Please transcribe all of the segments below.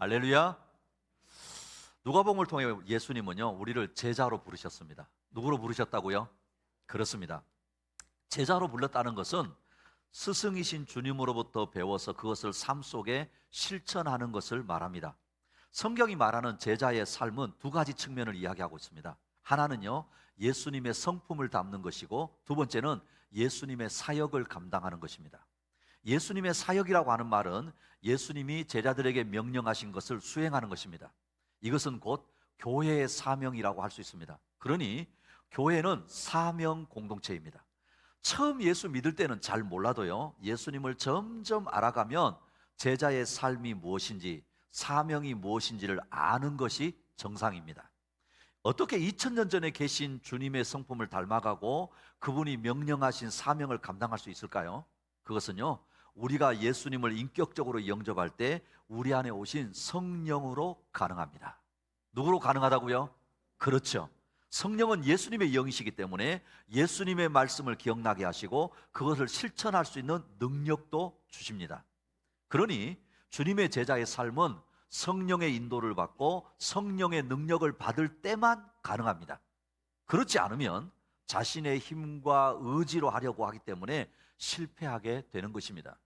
할렐루야. 누가복음을 통해 예수님은요, 우리를 제자로 부르셨습니다. 누구로 부르셨다고요? 그렇습니다. 제자로 불렀다는 것은 스승이신 주님으로부터 배워서 그것을 삶 속에 실천하는 것을 말합니다. 성경이 말하는 제자의 삶은 두 가지 측면을 이야기하고 있습니다. 하나는요, 예수님의 성품을 담는 것이고, 두 번째는 예수님의 사역을 감당하는 것입니다. 예수님의 사역이라고 하는 말은 예수님이 제자들에게 명령하신 것을 수행하는 것입니다. 이것은 곧 교회의 사명이라고 할 수 있습니다. 그러니 교회는 사명 공동체입니다. 처음 예수 믿을 때는 잘 몰라도요, 예수님을 점점 알아가면 제자의 삶이 무엇인지, 사명이 무엇인지를 아는 것이 정상입니다. 어떻게 2000년 전에 계신 주님의 성품을 닮아가고 그분이 명령하신 사명을 감당할 수 있을까요? 그것은요, 우리가 예수님을 인격적으로 영접할 때 우리 안에 오신 성령으로 가능합니다. 누구로 가능하다고요? 그렇죠. 성령은 예수님의 영이시기 때문에 예수님의 말씀을 기억나게 하시고 그것을 실천할 수 있는 능력도 주십니다. 그러니 주님의 제자의 삶은 성령의 인도를 받고 성령의 능력을 받을 때만 가능합니다. 그렇지 않으면 자신의 힘과 의지로 하려고 하기 때문에 실패하게 되는 것입니다.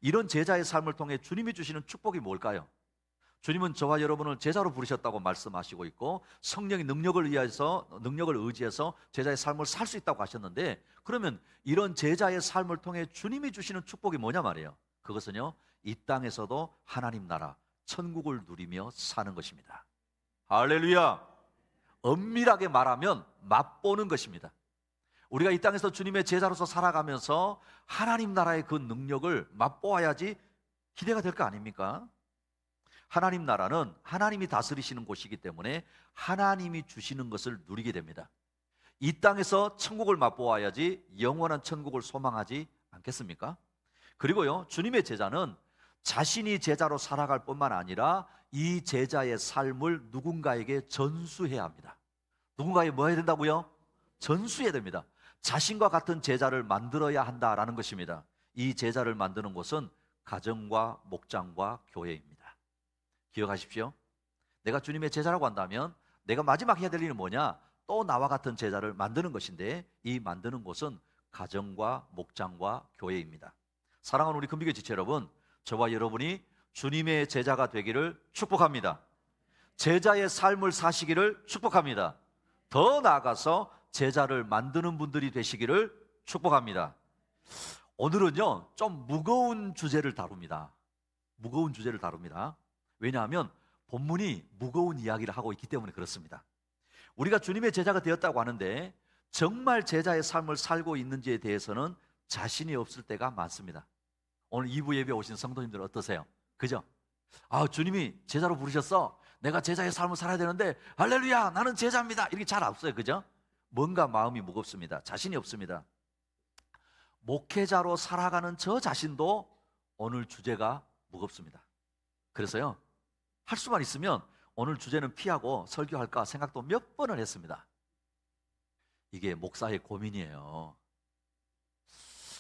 이런 제자의 삶을 통해 주님이 주시는 축복이 뭘까요? 주님은 저와 여러분을 제자로 부르셨다고 말씀하시고 있고, 성령의 능력을 의지해서 제자의 삶을 살 수 있다고 하셨는데, 그러면 이런 제자의 삶을 통해 주님이 주시는 축복이 뭐냐 말이에요. 그것은요, 이 땅에서도 하나님 나라 천국을 누리며 사는 것입니다. 할렐루야. 엄밀하게 말하면 맛보는 것입니다. 우리가 이 땅에서 주님의 제자로서 살아가면서 하나님 나라의 그 능력을 맛보아야지 기대가 될 거 아닙니까? 하나님 나라는 하나님이 다스리시는 곳이기 때문에 하나님이 주시는 것을 누리게 됩니다. 이 땅에서 천국을 맛보아야지 영원한 천국을 소망하지 않겠습니까? 그리고요, 주님의 제자는 자신이 제자로 살아갈 뿐만 아니라 이 제자의 삶을 누군가에게 전수해야 합니다. 누군가에게 뭐 해야 된다고요? 전수해야 됩니다. 자신과 같은 제자를 만들어야 한다라는 것입니다. 이 제자를 만드는 곳은 가정과 목장과 교회입니다. 기억하십시오. 내가 주님의 제자라고 한다면 내가 마지막 해야 될 일은 뭐냐? 또 나와 같은 제자를 만드는 것인데, 이 만드는 곳은 가정과 목장과 교회입니다. 사랑하는 우리 금비교 지체 여러분, 저와 여러분이 주님의 제자가 되기를 축복합니다. 제자의 삶을 사시기를 축복합니다. 더 나아가서 제자를 만드는 분들이 되시기를 축복합니다. 오늘은요, 좀 무거운 주제를 다룹니다. 무거운 주제를 다룹니다. 왜냐하면 본문이 무거운 이야기를 하고 있기 때문에 그렇습니다. 우리가 주님의 제자가 되었다고 하는데 정말 제자의 삶을 살고 있는지에 대해서는 자신이 없을 때가 많습니다. 오늘 2부 예배 오신 성도님들 어떠세요? 그죠? 주님이 제자로 부르셨어. 내가 제자의 삶을 살아야 되는데 할렐루야, 나는 제자입니다. 이렇게 잘 없어요. 그죠? 뭔가 마음이 무겁습니다. 자신이 없습니다. 목회자로 살아가는 저 자신도 오늘 주제가 무겁습니다. 그래서요, 할 수만 있으면 오늘 주제는 피하고 설교할까 생각도 몇 번을 했습니다. 이게 목사의 고민이에요.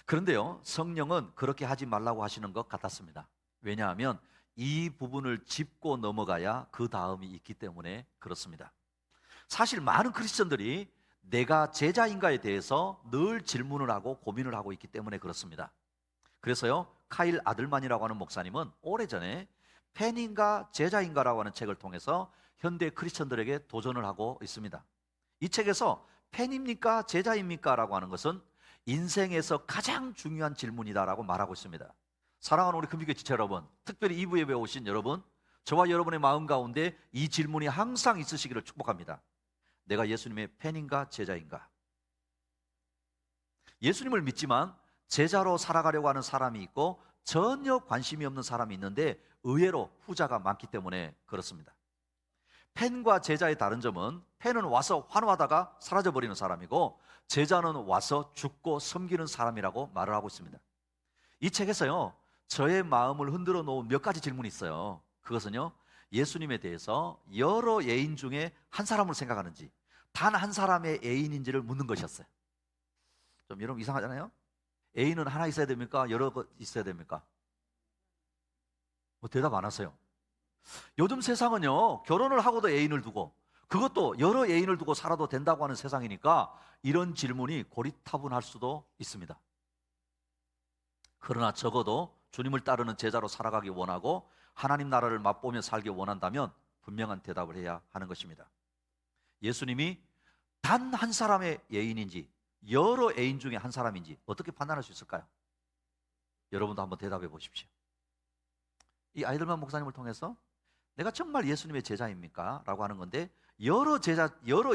그런데요, 성령은 그렇게 하지 말라고 하시는 것 같았습니다. 왜냐하면 이 부분을 짚고 넘어가야 그 다음이 있기 때문에 그렇습니다. 사실 많은 크리스천들이 내가 제자인가에 대해서 늘 질문을 하고 고민을 하고 있기 때문에 그렇습니다. 그래서요, 카일 아들만이라고 하는 목사님은 오래전에 팬인가 제자인가라고 하는 책을 통해서 현대 크리스천들에게 도전을 하고 있습니다. 이 책에서 팬입니까 제자입니까? 라고 하는 것은 인생에서 가장 중요한 질문이다라고 말하고 있습니다. 사랑하는 우리 금식교 지체 여러분, 특별히 2부 예배에 오신 여러분, 저와 여러분의 마음 가운데 이 질문이 항상 있으시기를 축복합니다. 내가 예수님의 팬인가 제자인가? 예수님을 믿지만 제자로 살아가려고 하는 사람이 있고 전혀 관심이 없는 사람이 있는데 의외로 후자가 많기 때문에 그렇습니다. 팬과 제자의 다른 점은 팬은 와서 환호하다가 사라져버리는 사람이고 제자는 와서 죽고 섬기는 사람이라고 말을 하고 있습니다. 이 책에서요, 저의 마음을 흔들어 놓은 몇 가지 질문이 있어요. 그것은요, 예수님에 대해서 여러 애인 중에 한 사람을 생각하는지 단 한 사람의 애인인지를 묻는 것이었어요. 좀 여러분 이상하잖아요? 애인은 하나 있어야 됩니까? 여러 거 있어야 됩니까? 대답 안 하세요. 요즘 세상은요, 결혼을 하고도 애인을 두고 그것도 여러 애인을 두고 살아도 된다고 하는 세상이니까 이런 질문이 고리타분할 수도 있습니다. 그러나 적어도 주님을 따르는 제자로 살아가기 원하고 하나님 나라를 맛보며 살기 원한다면 분명한 대답을 해야 하는 것입니다. 예수님이 단 한 사람의 애인인지 여러 애인 중에 한 사람인지 어떻게 판단할 수 있을까요? 여러분도 한번 대답해 보십시오. 이 아이들만 목사님을 통해서 내가 정말 예수님의 제자입니까? 라고 하는 건데 여러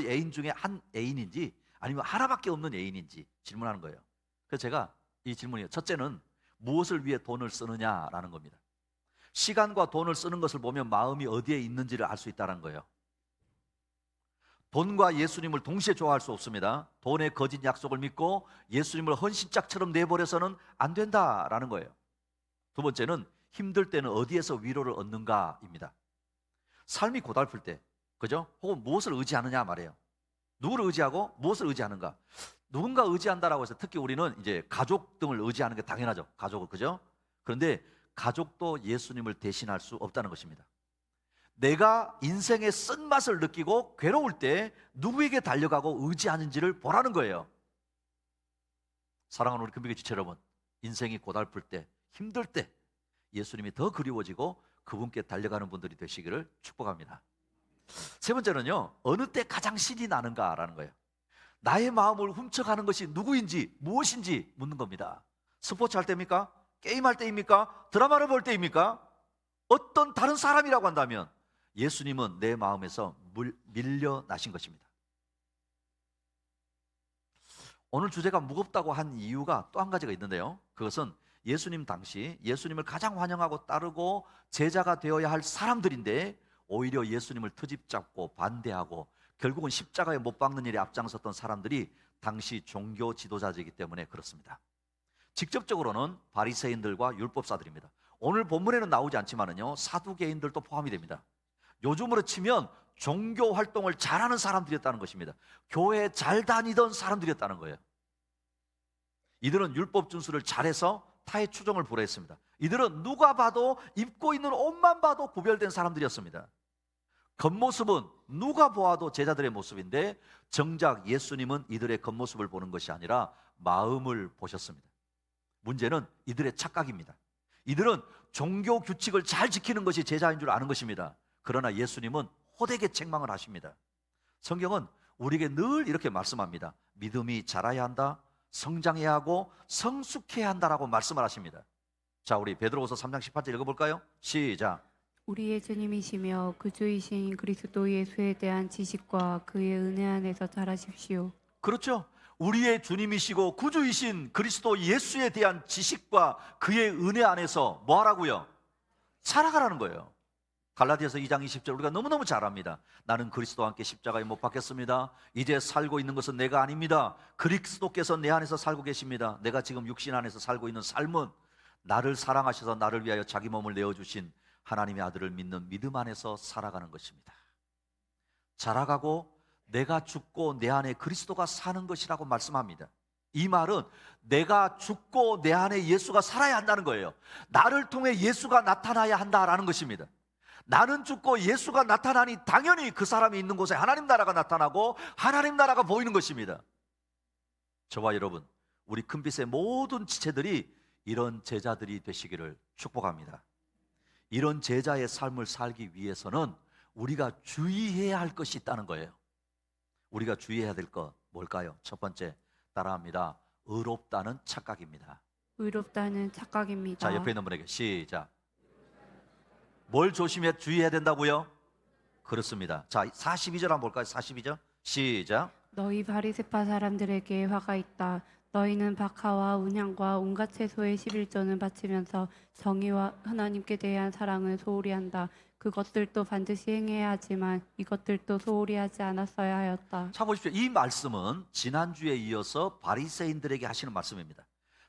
애인 중에 한 애인인지 아니면 하나밖에 없는 애인인지 질문하는 거예요. 그래서 제가 이 질문이에요. 첫째는 무엇을 위해 돈을 쓰느냐라는 겁니다. 시간과 돈을 쓰는 것을 보면 마음이 어디에 있는지를 알 수 있다는 거예요. 돈과 예수님을 동시에 좋아할 수 없습니다. 돈의 거짓 약속을 믿고 예수님을 헌신짝처럼 내버려서는 안 된다라는 거예요. 두 번째는 힘들 때는 어디에서 위로를 얻는가입니다. 삶이 고달플 때, 그죠? 혹은 무엇을 의지하느냐 말이에요. 누구를 의지하고 무엇을 의지하는가? 누군가 의지한다라고 해서 특히 우리는 이제 가족 등을 의지하는 게 당연하죠. 가족을, 그죠? 그런데 가족도 예수님을 대신할 수 없다는 것입니다. 내가 인생의 쓴맛을 느끼고 괴로울 때 누구에게 달려가고 의지하는지를 보라는 거예요. 사랑하는 우리 금빛의 지체 여러분, 인생이 고달플 때, 힘들 때 예수님이 더 그리워지고 그분께 달려가는 분들이 되시기를 축복합니다. 세 번째는요, 어느 때 가장 신이 나는가라는 거예요. 나의 마음을 훔쳐가는 것이 누구인지 무엇인지 묻는 겁니다. 스포츠 할 때입니까? 게임할 때입니까? 드라마를 볼 때입니까? 어떤 다른 사람이라고 한다면 예수님은 내 마음에서 밀려나신 것입니다. 오늘 주제가 무겁다고 한 이유가 또 한 가지가 있는데요, 그것은 예수님 당시 예수님을 가장 환영하고 따르고 제자가 되어야 할 사람들인데 오히려 예수님을 트집잡고 반대하고 결국은 십자가에 못 박는 일에 앞장섰던 사람들이 당시 종교 지도자이기 때문에 그렇습니다. 직접적으로는 바리새인들과 율법사들입니다. 오늘 본문에는 나오지 않지만은요, 사두개인들도 포함이 됩니다. 요즘으로 치면 종교 활동을 잘하는 사람들이었다는 것입니다. 교회에 잘 다니던 사람들이었다는 거예요. 이들은 율법 준수를 잘해서 타의 추종을 불허했습니다. 이들은 누가 봐도 입고 있는 옷만 봐도 구별된 사람들이었습니다. 겉모습은 누가 보아도 제자들의 모습인데 정작 예수님은 이들의 겉모습을 보는 것이 아니라 마음을 보셨습니다. 문제는 이들의 착각입니다. 이들은 종교 규칙을 잘 지키는 것이 제자인 줄 아는 것입니다. 그러나 예수님은 호되게 책망을 하십니다. 성경은 우리에게 늘 이렇게 말씀합니다. 믿음이 자라야 한다, 성장해야 하고 성숙해야 한다라고 말씀을 하십니다. 자, 우리 베드로후서 3장 18절 읽어볼까요? 시작. 우리의 주님이시며 구주이신 그리스도 예수에 대한 지식과 그의 은혜 안에서 자라십시오. 그렇죠. 우리의 주님이시고 구주이신 그리스도 예수에 대한 지식과 그의 은혜 안에서 뭐 하라고요? 자라가라는 거예요. 갈라디아서 2장 20절 우리가 너무너무 잘 압니다. 나는 그리스도와 함께 십자가에 못 박혔습니다. 이제 살고 있는 것은 내가 아닙니다. 그리스도께서 내 안에서 살고 계십니다. 내가 지금 육신 안에서 살고 있는 삶은 나를 사랑하셔서 나를 위하여 자기 몸을 내어주신 하나님의 아들을 믿는 믿음 안에서 살아가는 것입니다. 자라가고 내가 죽고 내 안에 그리스도가 사는 것이라고 말씀합니다. 이 말은 내가 죽고 내 안에 예수가 살아야 한다는 거예요. 나를 통해 예수가 나타나야 한다라는 것입니다. 나는 죽고 예수가 나타나니 당연히 그 사람이 있는 곳에 하나님 나라가 나타나고 하나님 나라가 보이는 것입니다. 저와 여러분, 우리 큰빛의 모든 지체들이 이런 제자들이 되시기를 축복합니다. 이런 제자의 삶을 살기 위해서는 우리가 주의해야 할 것이 있다는 거예요. 우리가 주의해야 될 것 뭘까요? 첫 번째, 따라합니다. 의롭다는 착각입니다. 의롭다는 착각입니다. 자, 옆에 있는 분에게 시작. 뭘 조심해 주의해야 된다고요? 그렇습니다. 자, 42절 한번 볼까요? 42절 시작. 너희 바리새파 사람들에게 화가 있다. 너희는 박하와 운향과 온갖 채소의 11조는 바치면서 정의와 하나님께 대한 사랑을 소홀히 한다. 그것들도 반드시 행해야 하지만 이것들도 소홀히 하지 않았어야 하였다. 자, 보십시오. 이 말씀은 지난주에 이어서 바리새인들에게 하시는 말씀입니다.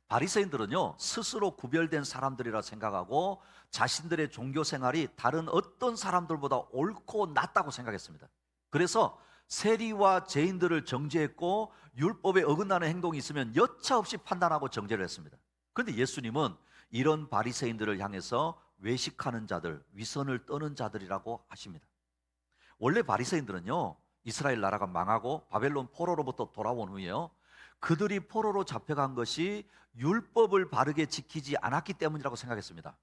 바리새인들은요, 스스로 구별된 사람들이라 생각하고 자신들의 종교 생활이 다른 어떤 사람들보다 옳고 낫다고 생각했습니다. 그래서 세리와 죄인들을 정죄했고 율법에 어긋나는 행동이 있으면 여차 없이 판단하고 정죄를 했습니다. 그런데 예수님은 이런 바리새인들을 향해서 외식하는 자들, 위선을 떠는 자들이라고 하십니다. 원래 바리새인들은요, 이스라엘 나라가 망하고 바벨론 포로로부터 돌아온 후에요, 그들이 포로로 잡혀간 것이 율법을 바르게 지키지 않았기 때문이라고 생각했습니다.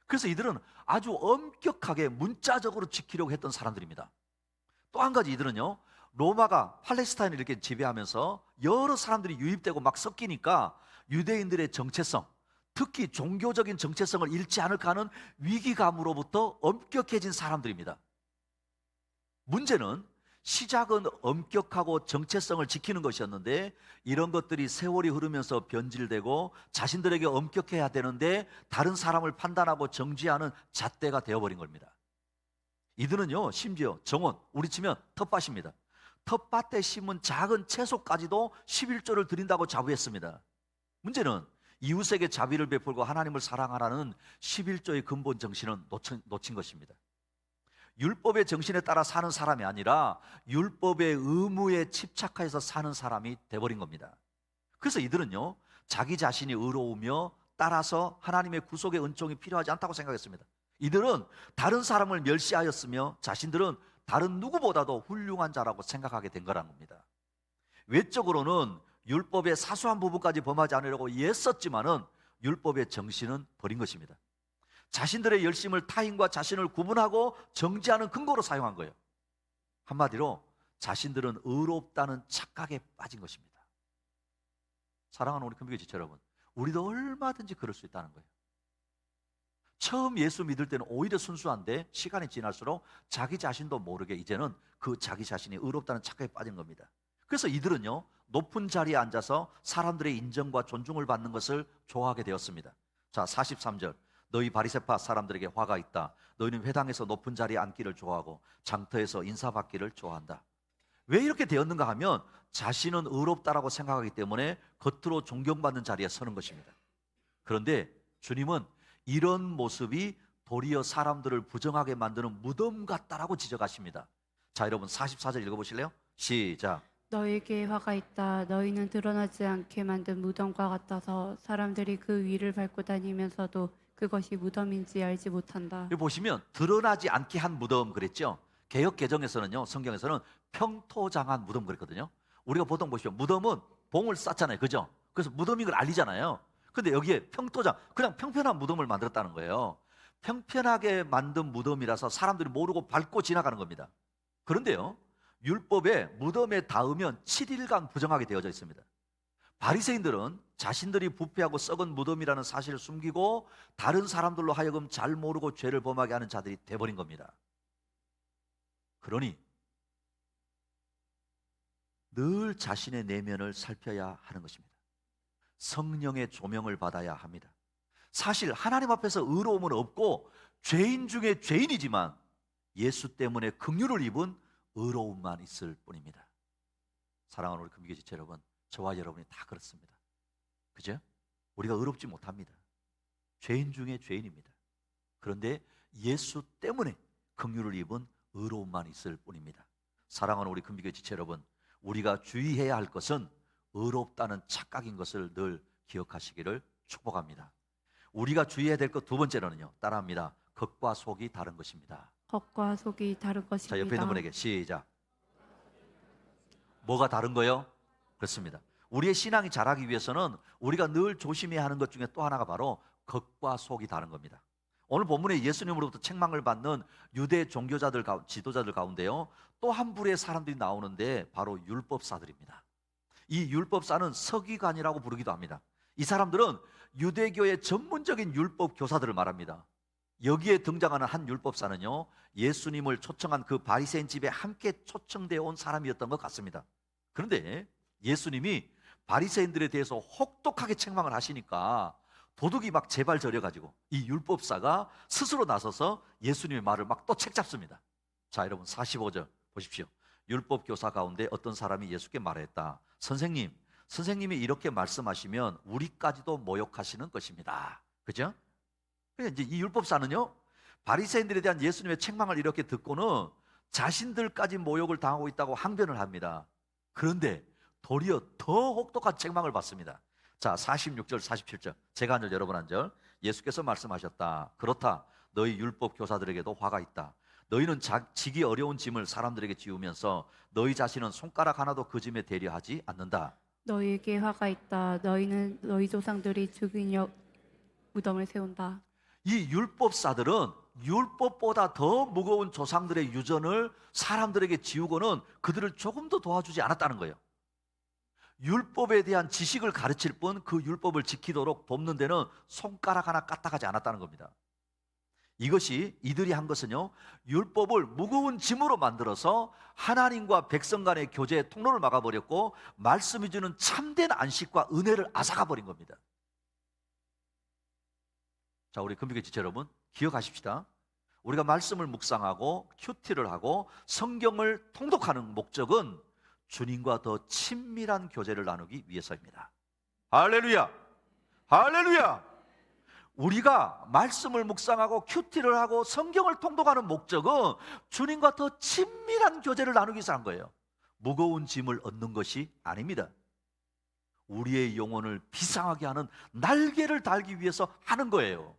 그래서 이들은 아주 엄격하게 문자적으로 지키려고 했던 사람들입니다. 또 한 가지, 이들은요, 로마가 팔레스타인을 이렇게 지배하면서 여러 사람들이 유입되고 막 섞이니까 유대인들의 정체성, 특히 종교적인 정체성을 잃지 않을까 하는 위기감으로부터 엄격해진 사람들입니다. 문제는 시작은 엄격하고 정체성을 지키는 것이었는데, 이런 것들이 세월이 흐르면서 변질되고 자신들에게 엄격해야 되는데 다른 사람을 판단하고 정지하는 잣대가 되어버린 겁니다. 이들은요, 심지어 정원, 우리 치면 텃밭입니다. 텃밭에 심은 작은 채소까지도 11조를 드린다고 자부했습니다. 문제는 이웃에게 자비를 베풀고 하나님을 사랑하라는 11조의 근본 정신은 놓친 것입니다. 율법의 정신에 따라 사는 사람이 아니라 율법의 의무에 집착해서 사는 사람이 돼버린 겁니다. 그래서 이들은요, 자기 자신이 의로우며 따라서 하나님의 구속의 은총이 필요하지 않다고 생각했습니다. 이들은 다른 사람을 멸시하였으며 자신들은 다른 누구보다도 훌륭한 자라고 생각하게 된 거란 겁니다. 외적으로는 율법의 사소한 부분까지 범하지 않으려고 애썼지만은 율법의 정신은 버린 것입니다. 자신들의 열심을 타인과 자신을 구분하고 정지하는 근거로 사용한 거예요. 한마디로 자신들은 의롭다는 착각에 빠진 것입니다. 사랑하는 우리 큰교회 지체 여러분, 우리도 얼마든지 그럴 수 있다는 거예요. 처음 예수 믿을 때는 오히려 순수한데 시간이 지날수록 자기 자신도 모르게 이제는 그 자기 자신이 의롭다는 착각에 빠진 겁니다. 그래서 이들은요, 높은 자리에 앉아서 사람들의 인정과 존중을 받는 것을 좋아하게 되었습니다. 자, 43절. 너희 바리새파 사람들에게 화가 있다. 너희는 회당에서 높은 자리에 앉기를 좋아하고 장터에서 인사받기를 좋아한다. 왜 이렇게 되었는가 하면 자신은 의롭다라고 생각하기 때문에 겉으로 존경받는 자리에 서는 것입니다. 그런데 주님은 이런 모습이 도리어 사람들을 부정하게 만드는 무덤 같다라고 지적하십니다. 자, 여러분 44절 읽어보실래요? 시작. 너에게 화가 있다. 너희는 드러나지 않게 만든 무덤과 같아서 사람들이 그 위를 밟고 다니면서도 그것이 무덤인지 알지 못한다. 여기 보시면 드러나지 않게 한 무덤 그랬죠. 개역 개정에서는요, 성경에서는 평토장한 무덤 그랬거든요. 우리가 보통 보시면 무덤은 봉을 쌌잖아요, 그죠? 그래서 무덤인 걸 알리잖아요. 근데 여기에 평토장, 그냥 평평한 무덤을 만들었다는 거예요. 평평하게 만든 무덤이라서 사람들이 모르고 밟고 지나가는 겁니다. 그런데요, 율법에 무덤에 닿으면 7일간 부정하게 되어져 있습니다. 바리새인들은 자신들이 부패하고 썩은 무덤이라는 사실을 숨기고 다른 사람들로 하여금 잘 모르고 죄를 범하게 하는 자들이 돼버린 겁니다. 그러니 늘 자신의 내면을 살펴야 하는 것입니다. 성령의 조명을 받아야 합니다. 사실 하나님 앞에서 의로움은 없고 죄인 중에 죄인이지만 예수 때문에 긍휼을 입은 의로움만 있을 뿐입니다. 사랑하는 우리 금기계 지체 여러분, 저와 여러분이 다 그렇습니다. 그죠? 우리가 의롭지 못합니다. 죄인 중에 죄인입니다. 그런데 예수 때문에 긍휼을 입은 의로움만 있을 뿐입니다. 사랑하는 우리 금기계 지체 여러분, 우리가 주의해야 할 것은 의롭다는 착각인 것을 늘 기억하시기를 축복합니다. 우리가 주의해야 될 것 두 번째로는요, 따라합니다. 겉과 속이 다른 것입니다. 겉과 속이 다른 것입니다. 자, 옆에 있는 분에게 시작. 뭐가 다른 거요? 그렇습니다. 우리의 신앙이 자라기 위해서는 우리가 늘 조심해야 하는 것 중에 또 하나가 바로 겉과 속이 다른 겁니다. 오늘 본문에 예수님으로부터 책망을 받는 유대 종교자들, 지도자들 가운데요, 또 한 부류의 사람들이 나오는데 바로 율법사들입니다. 이 율법사는 서기관이라고 부르기도 합니다. 이 사람들은 유대교의 전문적인 율법 교사들을 말합니다. 여기에 등장하는 한 율법사는요, 예수님을 초청한 그 바리새인 집에 함께 초청되어 온 사람이었던 것 같습니다. 그런데 예수님이 바리새인들에 대해서 혹독하게 책망을 하시니까 도둑이 막 재발저려가지고 이 율법사가 스스로 나서서 예수님의 말을 막 또 책잡습니다. 자, 여러분 45절 보십시오. 율법 교사 가운데 어떤 사람이 예수께 말했다. 선생님이 이렇게 말씀하시면 우리까지도 모욕하시는 것입니다. 그죠? 이제 이 율법사는요, 바리새인들에 대한 예수님의 책망을 이렇게 듣고는 자신들까지 모욕을 당하고 있다고 항변을 합니다. 그런데 도리어 더 혹독한 책망을 받습니다. 자, 46절, 47절. 제가 한 절, 여러분 한 절. 예수께서 말씀하셨다. 그렇다. 너희 율법 교사들에게도 화가 있다. 너희는 지기 어려운 짐을 사람들에게 지우면서 너희 자신은 손가락 하나도 그 짐에 대려하지 않는다. 너희에게 화가 있다. 너희는 너희 조상들이 죽인 무덤을 세운다. 이 율법사들은 율법보다 더 무거운 조상들의 유전을 사람들에게 지우고는 그들을 조금 더 도와주지 않았다는 거예요. 율법에 대한 지식을 가르칠 뿐 그 율법을 지키도록 돕는 데는 손가락 하나 까딱하지 않았다는 겁니다. 이것이 이들이 한 것은요, 율법을 무거운 짐으로 만들어서 하나님과 백성 간의 교제의 통로를 막아버렸고 말씀이 주는 참된 안식과 은혜를 앗아가 버린 겁니다. 자, 우리 금빛의 지체 여러분, 기억하십시다. 우리가 말씀을 묵상하고 큐티를 하고 성경을 통독하는 목적은 주님과 더 친밀한 교제를 나누기 위해서입니다. 할렐루야! 할렐루야! 우리가 말씀을 묵상하고 큐티를 하고 성경을 통독하는 목적은 주님과 더 친밀한 교제를 나누기 위해서 한 거예요. 무거운 짐을 얻는 것이 아닙니다. 우리의 영혼을 비상하게 하는 날개를 달기 위해서 하는 거예요.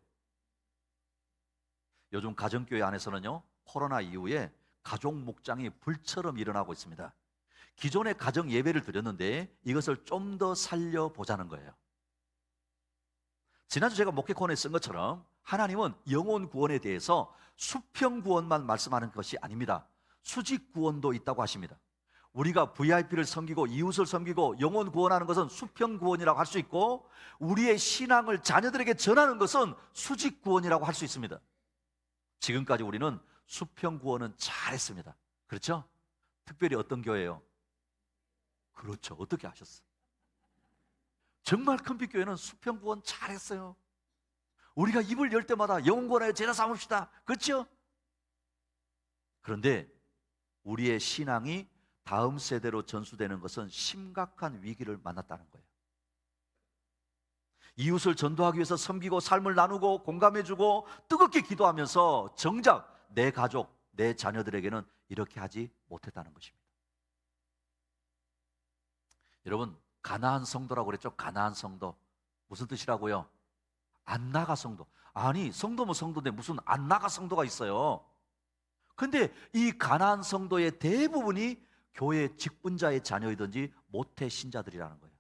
요즘 가정교회 안에서는요, 코로나 이후에 가족 목장이 불처럼 일어나고 있습니다. 기존의 가정 예배를 드렸는데 이것을 좀 더 살려보자는 거예요. 지난주 제가 목회코너에 쓴 것처럼 하나님은 영혼 구원에 대해서 수평 구원만 말씀하는 것이 아닙니다. 수직 구원도 있다고 하십니다. 우리가 VIP를 섬기고 이웃을 섬기고 영혼 구원하는 것은 수평 구원이라고 할 수 있고, 우리의 신앙을 자녀들에게 전하는 것은 수직 구원이라고 할 수 있습니다. 지금까지 우리는 수평 구원은 잘했습니다. 그렇죠? 특별히 어떤 교회예요? 그렇죠. 어떻게 아셨어요? 정말 큰빛 교회는 수평 구원 잘했어요. 우리가 입을 열 때마다 영혼 구원하여 제자 삼읍시다. 그렇죠? 그런데 우리의 신앙이 다음 세대로 전수되는 것은 심각한 위기를 만났다는 거예요. 이웃을 전도하기 위해서 섬기고 삶을 나누고 공감해주고 뜨겁게 기도하면서 정작 내 가족, 내 자녀들에게는 이렇게 하지 못했다는 것입니다. 여러분, 가나안 성도라고 그랬죠? 가나안 성도. 무슨 뜻이라고요? 안 나가 성도. 아니, 성도면 성도인데 무슨 안 나가 성도가 있어요. 근데 이 가나안 성도의 대부분이 교회 직분자의 자녀이든지 모태 신자들이라는 거예요.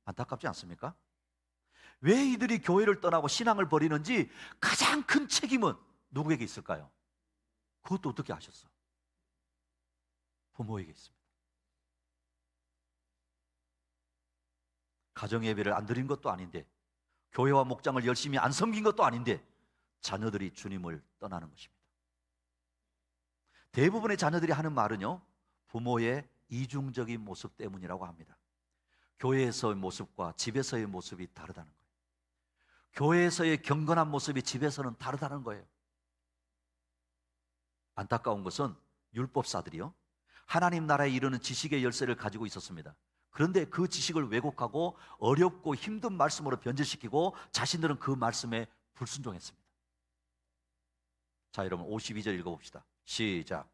안타깝지 않습니까? 왜 이들이 교회를 떠나고 신앙을 버리는지 가장 큰 책임은 누구에게 있을까요? 그것도 어떻게 아셨어? 부모에게 있습니다. 가정 예배를 안 드린 것도 아닌데, 교회와 목장을 열심히 안 섬긴 것도 아닌데 자녀들이 주님을 떠나는 것입니다. 대부분의 자녀들이 하는 말은요, 부모의 이중적인 모습 때문이라고 합니다. 교회에서의 모습과 집에서의 모습이 다르다는 거예요. 교회에서의 경건한 모습이 집에서는 다르다는 거예요. 안타까운 것은 율법사들이요, 하나님 나라에 이르는 지식의 열쇠를 가지고 있었습니다. 그런데 그 지식을 왜곡하고 어렵고 힘든 말씀으로 변질시키고 자신들은 그 말씀에 불순종했습니다. 자, 여러분 52절 읽어봅시다. 시작.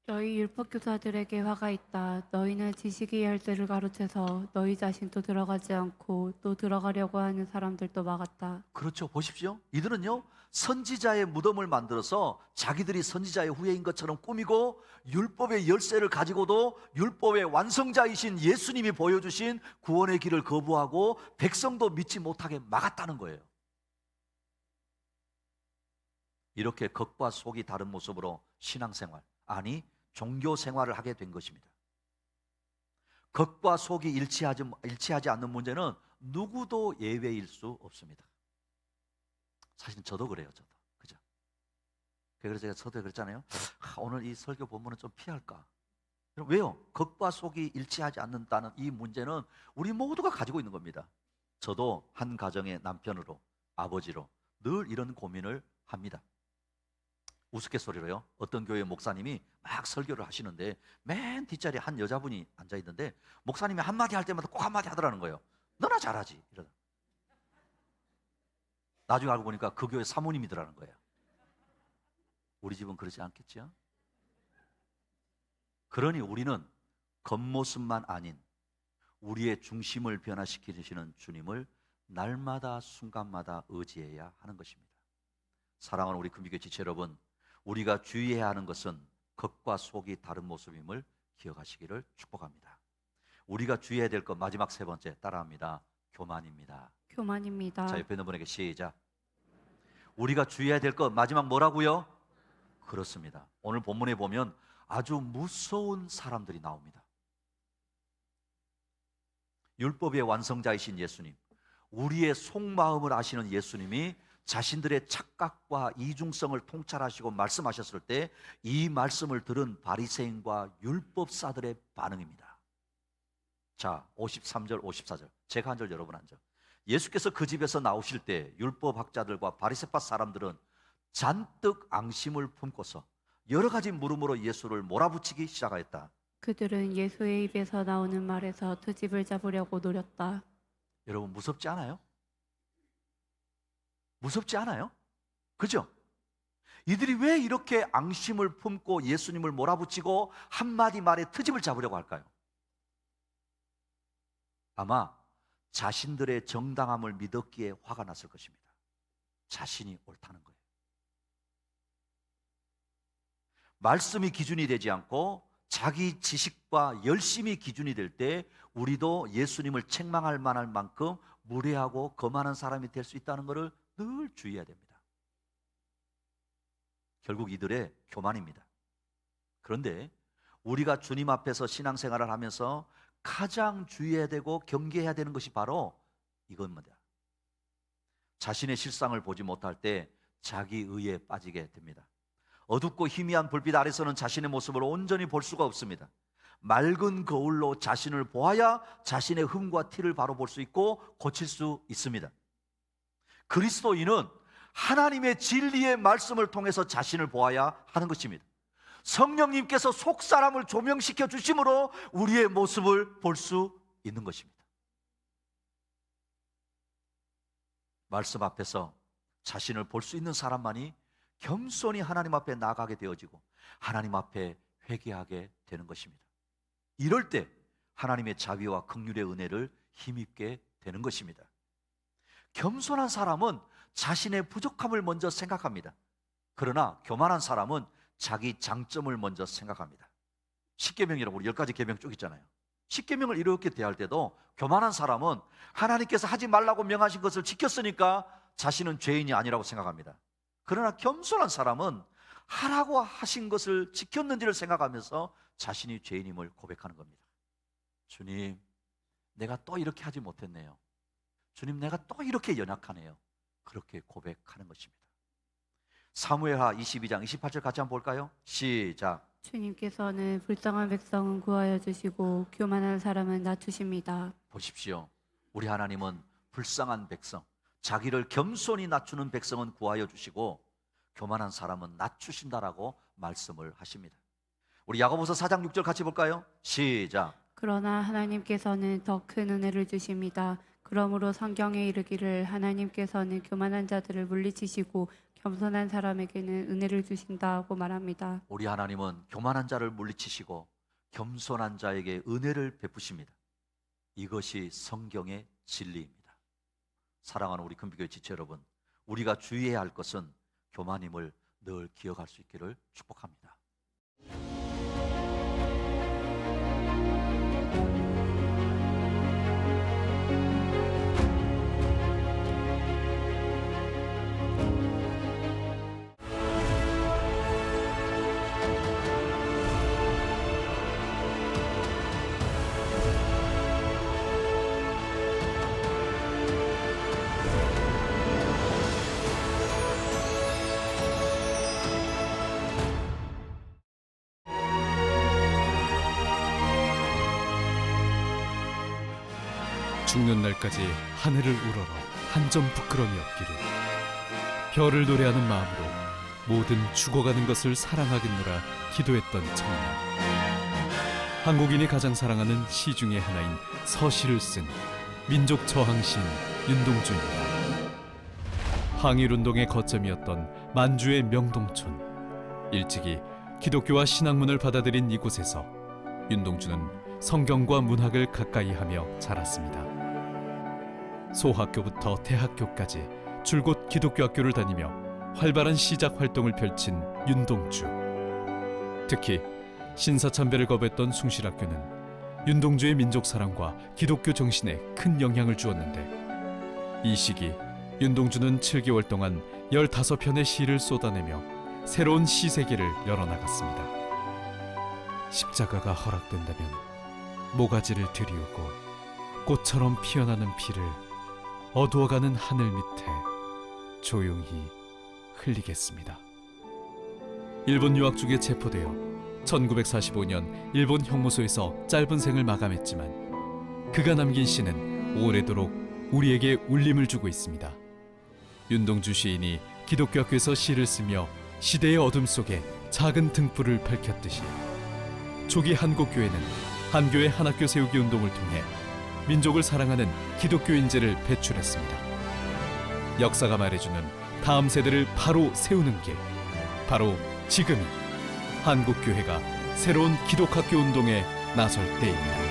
너희 율법교사들에게 화가 있다. 너희는 지식의 열쇠를 가로채서 너희 자신도 들어가지 않고 또 들어가려고 하는 사람들도 막았다. 그렇죠. 보십시오. 이들은요, 선지자의 무덤을 만들어서 자기들이 선지자의 후예인 것처럼 꾸미고 율법의 열쇠를 가지고도 율법의 완성자이신 예수님이 보여주신 구원의 길을 거부하고 백성도 믿지 못하게 막았다는 거예요. 이렇게 겉과 속이 다른 모습으로 신앙생활, 아니 종교 생활을 하게 된 것입니다. 겉과 속이 일치하지 않는 문제는 누구도 예외일 수 없습니다. 사실 저도 그래요. 저도. 그죠? 그래서 제가 저도 그랬잖아요. 오늘 이 설교 본문은 좀 피할까? 왜요? 겉과 속이 일치하지 않는다는 이 문제는 우리 모두가 가지고 있는 겁니다. 저도 한 가정의 남편으로, 아버지로 늘 이런 고민을 합니다. 우스갯소리로요, 어떤 교회 목사님이 막 설교를 하시는데 맨 뒷자리에 한 여자분이 앉아있는데 목사님이 한마디 할 때마다 꼭 한마디 하더라는 거예요. 너나 잘하지 이러다. 나중에 알고 보니까 그 교회 사모님이더라는 거예요. 우리 집은 그러지 않겠죠? 그러니 우리는 겉모습만 아닌 우리의 중심을 변화시키시는 주님을 날마다 순간마다 의지해야 하는 것입니다. 사랑하는 우리 금비교회 지체 여러분, 우리가 주의해야 하는 것은 겉과 속이 다른 모습임을 기억하시기를 축복합니다. 우리가 주의해야 될 것 마지막 세 번째, 따라합니다. 교만입니다. 교만입니다. 자, 옆에 있는 분에게 시작. 우리가 주의해야 될 것 마지막 뭐라고요? 그렇습니다. 오늘 본문에 보면 아주 무서운 사람들이 나옵니다. 율법의 완성자이신 예수님, 우리의 속마음을 아시는 예수님이 자신들의 착각과 이중성을 통찰하시고 말씀하셨을 때 이 말씀을 들은 바리새인과 율법사들의 반응입니다. 자, 53절 54절 제가 한 절 여러분 한 절. 예수께서 그 집에서 나오실 때 율법학자들과 바리새파 사람들은 잔뜩 앙심을 품고서 여러 가지 물음으로 예수를 몰아붙이기 시작하였다. 그들은 예수의 입에서 나오는 말에서 트집을 잡으려고 노렸다. 여러분 무섭지 않아요? 무섭지 않아요? 그죠? 이들이 왜 이렇게 앙심을 품고 예수님을 몰아붙이고 한마디 말에 트집을 잡으려고 할까요? 아마 자신들의 정당함을 믿었기에 화가 났을 것입니다. 자신이 옳다는 거예요. 말씀이 기준이 되지 않고 자기 지식과 열심이 기준이 될 때 우리도 예수님을 책망할 만할 만큼 무례하고 거만한 사람이 될 수 있다는 것을 늘 주의해야 됩니다. 결국 이들의 교만입니다. 그런데 우리가 주님 앞에서 신앙생활을 하면서 가장 주의해야 되고 경계해야 되는 것이 바로 이겁니다. 자신의 실상을 보지 못할 때 자기 의에 빠지게 됩니다. 어둡고 희미한 불빛 아래서는 자신의 모습을 온전히 볼 수가 없습니다. 맑은 거울로 자신을 보아야 자신의 흠과 티를 바로 볼 수 있고 고칠 수 있습니다. 그리스도인은 하나님의 진리의 말씀을 통해서 자신을 보아야 하는 것입니다. 성령님께서 속사람을 조명시켜 주심으로 우리의 모습을 볼 수 있는 것입니다. 말씀 앞에서 자신을 볼 수 있는 사람만이 겸손히 하나님 앞에 나아가게 되어지고 하나님 앞에 회개하게 되는 것입니다. 이럴 때 하나님의 자비와 긍휼의 은혜를 힘입게 되는 것입니다. 겸손한 사람은 자신의 부족함을 먼저 생각합니다. 그러나 교만한 사람은 자기 장점을 먼저 생각합니다. 십계명이라고 우리 10가지 계명 쭉 있잖아요. 십계명을 이렇게 대할 때도 교만한 사람은 하나님께서 하지 말라고 명하신 것을 지켰으니까 자신은 죄인이 아니라고 생각합니다. 그러나 겸손한 사람은 하라고 하신 것을 지켰는지를 생각하면서 자신이 죄인임을 고백하는 겁니다. 주님, 내가 또 이렇게 하지 못했네요. 주님, 내가 또 이렇게 연약하네요. 그렇게 고백하는 것입니다. 사무엘하 22장 28절 같이 한번 볼까요? 시작. 주님께서는 불쌍한 백성은 구하여 주시고 교만한 사람은 낮추십니다. 보십시오. 우리 하나님은 불쌍한 백성, 자기를 겸손히 낮추는 백성은 구하여 주시고 교만한 사람은 낮추신다라고 말씀을 하십니다. 우리 야고보서 4장 6절 같이 볼까요? 시작. 그러나 하나님께서는 더 큰 은혜를 주십니다. 그러므로 성경에 이르기를 하나님께서는 교만한 자들을 물리치시고 겸손한 사람에게는 은혜를 주신다고 말합니다. 우리 하나님은 교만한 자를 물리치시고 겸손한 자에게 은혜를 베푸십니다. 이것이 성경의 진리입니다. 사랑하는 우리 금비교회 지체 여러분, 우리가 주의해야 할 것은 교만임을 늘 기억할 수 있기를 축복합니다. 죽는 날까지 하늘을 우러러 한 점 부끄러움이 없기를 별을 노래하는 마음으로 모든 죽어가는 것을 사랑하겠노라 기도했던 청년. 한국인이 가장 사랑하는 시 중의 하나인 서시를 쓴 민족 저항시인 윤동주입니다. 항일운동의 거점이었던 만주의 명동촌. 일찍이 기독교와 신학문을 받아들인 이곳에서 윤동주는 성경과 문학을 가까이 하며 자랐습니다. 소학교부터 대학교까지 줄곧 기독교 학교를 다니며 활발한 시작 활동을 펼친 윤동주. 특히 신사참배를 거부했던 숭실학교는 윤동주의 민족 사랑과 기독교 정신에 큰 영향을 주었는데, 이 시기 윤동주는 7개월 동안 15편의 시를 쏟아내며 새로운 시 세계를 열어나갔습니다. 십자가가 허락된다면 모가지를 들이우고 꽃처럼 피어나는 피를 어두워가는 하늘 밑에 조용히 흘리겠습니다. 일본 유학 중에 체포되어 1945년 일본 형무소에서 짧은 생을 마감했지만 그가 남긴 시는 오래도록 우리에게 울림을 주고 있습니다. 윤동주 시인이 기독교 학교에서 시를 쓰며 시대의 어둠 속에 작은 등불을 밝혔듯이 초기 한국교회는 한교회 한학교 세우기 운동을 통해 민족을 사랑하는 기독교 인재를 배출했습니다. 역사가 말해주는 다음 세대를 바로 세우는 길, 바로 지금이 한국교회가 새로운 기독학교 운동에 나설 때입니다.